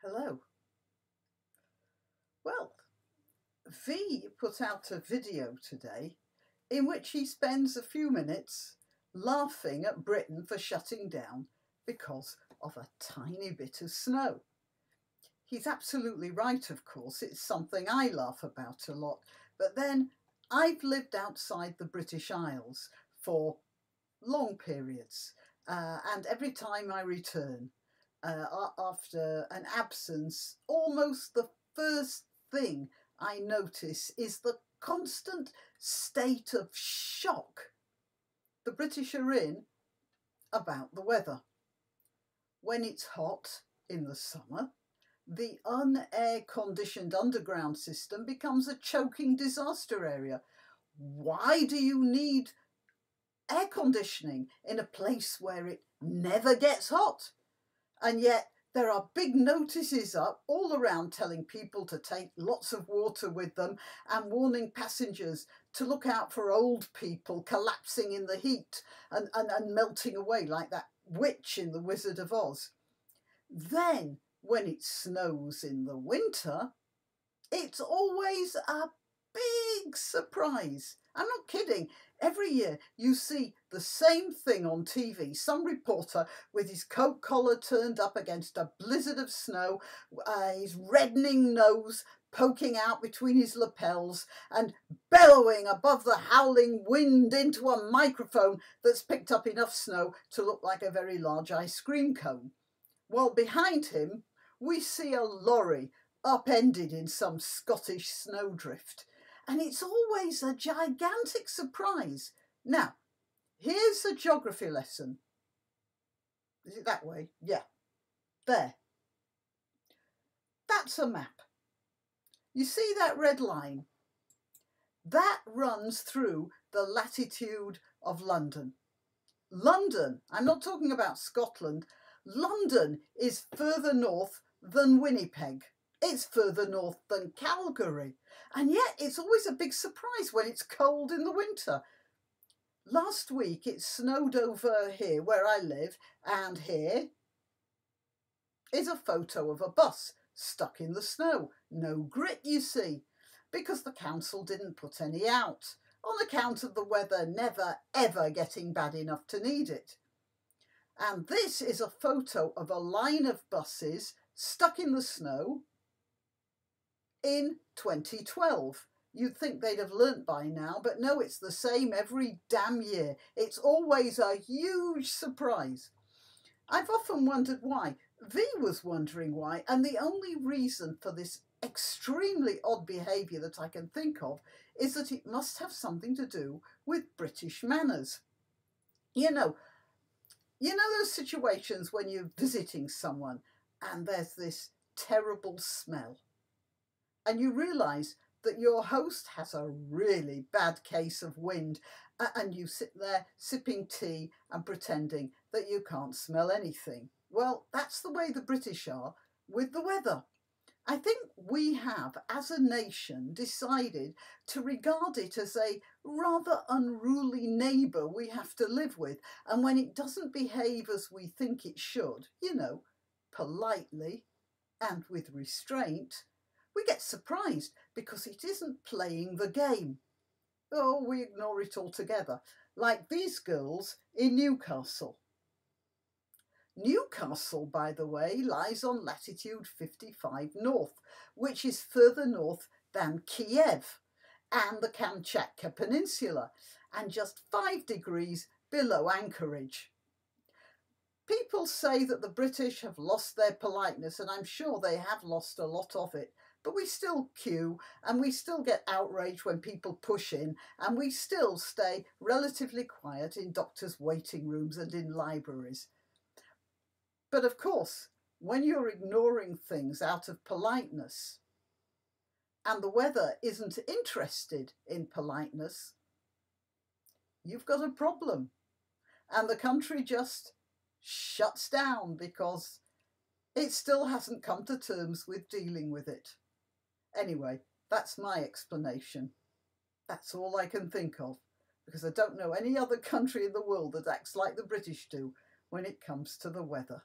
Hello. Well, V put out a video today in which he spends a few minutes laughing at Britain for shutting down because of a tiny bit of snow. He's absolutely right, of course. It's something I laugh about a lot. But then I've lived outside the British Isles for long periods, and every time I return, after an absence, almost the first thing I notice is the constant state of shock the British are in about the weather. When it's hot in the summer, the unair conditioned underground system becomes a choking disaster area. Why do you need air conditioning in a place where it never gets hot? And yet there are big notices up all around telling people to take lots of water with them and warning passengers to look out for old people collapsing in the heat and melting away like that witch in The Wizard of Oz. Then, when it snows in the winter, it's always a big surprise. I'm not kidding. Every year you see the same thing on TV. Some reporter with his coat collar turned up against a blizzard of snow, his reddening nose poking out between his lapels and bellowing above the howling wind into a microphone that's picked up enough snow to look like a very large ice cream cone. While behind him we see a lorry upended in some Scottish snowdrift. And it's always a gigantic surprise. Now, here's a geography lesson. Is it that way? Yeah. There. That's a map. You see that red line? That runs through the latitude of London. London, I'm not talking about Scotland. London is further north than Winnipeg. It's further north than Calgary. And yet it's always a big surprise when it's cold in the winter. Last week it snowed over here where I live, and here is a photo of a bus stuck in the snow. No grit, you see, because the council didn't put any out on account of the weather never ever getting bad enough to need it. And this is a photo of a line of buses stuck in the snow in 2012. You'd think they'd have learnt by now, but no, it's the same every damn year. It's always a huge surprise. I've often wondered why. V was wondering why, and the only reason for this extremely odd behaviour that I can think of is that it must have something to do with British manners. You know those situations when you're visiting someone and there's this terrible smell, and you realise that your host has a really bad case of wind, and you sit there sipping tea and pretending that you can't smell anything. Well, that's the way the British are with the weather. I think we have, as a nation, decided to regard it as a rather unruly neighbour we have to live with. And when it doesn't behave as we think it should, politely and with restraint, we get surprised because it isn't playing the game. Oh, we ignore it altogether, like these girls in Newcastle. Newcastle, by the way, lies on latitude 55 north, which is further north than Kiev and the Kamchatka Peninsula, and just 5 degrees below Anchorage. People say that the British have lost their politeness, and I'm sure they have lost a lot of it, but we still queue, and we still get outraged when people push in, and we still stay relatively quiet in doctors' waiting rooms and in libraries. But of course, when you're ignoring things out of politeness and the weather isn't interested in politeness, you've got a problem. And the country just shuts down because it still hasn't come to terms with dealing with it. Anyway, that's my explanation. That's all I can think of, because I don't know any other country in the world that acts like the British do when it comes to the weather.